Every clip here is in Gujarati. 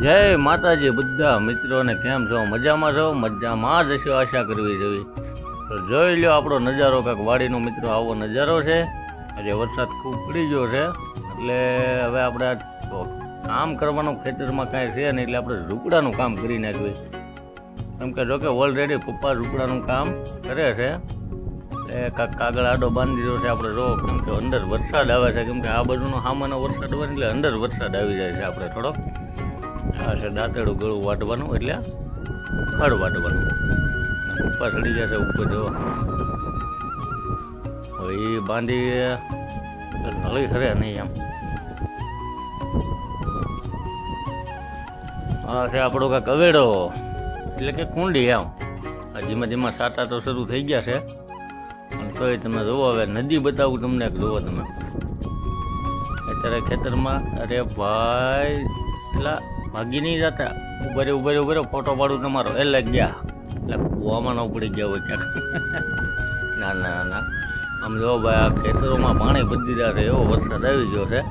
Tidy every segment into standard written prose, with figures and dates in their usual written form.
જય માતાજી બધા મિત્રોને કેમ છો? મજામાં છો? મજામાં જ હશો આશા કરવી જોઈએ. તો જોઈ લો આપણો નજારો, કાંક વાડીનો મિત્રો આવો નજારો છે. આજે વરસાદ ખૂબ પડી ગયો છે એટલે હવે આપણે કામ કરવાનું ખેતરમાં કાંઈ છે નહીં એટલે આપણે ઝૂંપડાનું કામ કરી નાખ્યું. કેમ કે જોકે ઓલરેડી પપ્પા ઝૂંપડાનું કામ કરે છે એટલે કાંક કાગળ આડો બાંધી દીધો છે આપણે જો. કેમ કે અંદર વરસાદ આવે છે, કેમ કે આ બાજુનો સામાનો વરસાદ હોય એટલે અંદર વરસાદ આવી જાય છે. આપણે થોડોક આ છે દાંતેડું ગળું વાટવાનું એટલે ખડ વાટવાનું. પપ્પા ચડી ગયા છે ઉપર જો. હવે એ બાંધી નળી ખરે નહીં એમ. આ છે આપણો કાંક અવેડો એટલે કે કુંડી એમ. આ ધીમે ધીમે સાટા તો શરૂ થઈ ગયા છે પણ તોય તમે જુઓ. હવે નદી બતાવું તમને, જુઓ તમે અત્યારે ખેતરમાં. અરે ભાઈ એટલા ભાગી નહીં જતા. ઉભરે ફોટો પાડું તમારો એ લઈ ગયા એટલે કૂવામાં ન પડી ગયા હોય ક્યાંક. ના ના ના આમ જો ભાઈ આ ખેતરોમાં પાણી બધી રહ્યા છે એવો વરસાદ આવી ગયો છે.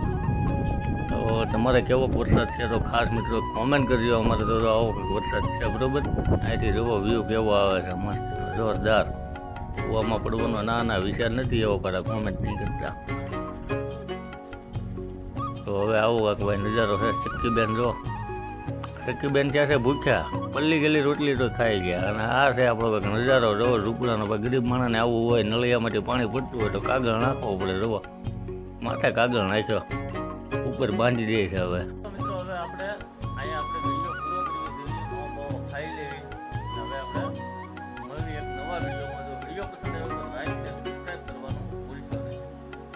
તો તમારે કેવો વરસાદ છે તો ખાસ મિત્રો કોમેન્ટ કરજો. અમારે તો આવો કંઈક વરસાદ છે બરાબર. અહીંથી જુઓ વ્યૂ કેવો આવે છે મસ્ત જોરદાર. કૂવામાં પડવાનો ના ના વિચાર નથી એવો, પણ કોમેન્ટ નહીં કરતા. તો હવે આવો કાંક ભાઈ નજારો છે. ચક્કીબેન જો, ચક્કીબેન ત્યાં છે ભૂખ્યા, પલ્લી ગયેલી રોટલી તો ખાઈ ગયા. અને આ છે આપણો કંઈક નજારો જો ઝૂંપડાનો. ભાઈ ગરીબ માણસને આવવું હોય, નળિયામાંથી પાણી પડતું હોય તો કાગળ નાખવો પડે. જુઓ માથે કાગળ નાખ્યો, ઉપર બાંધી દે છે હવે.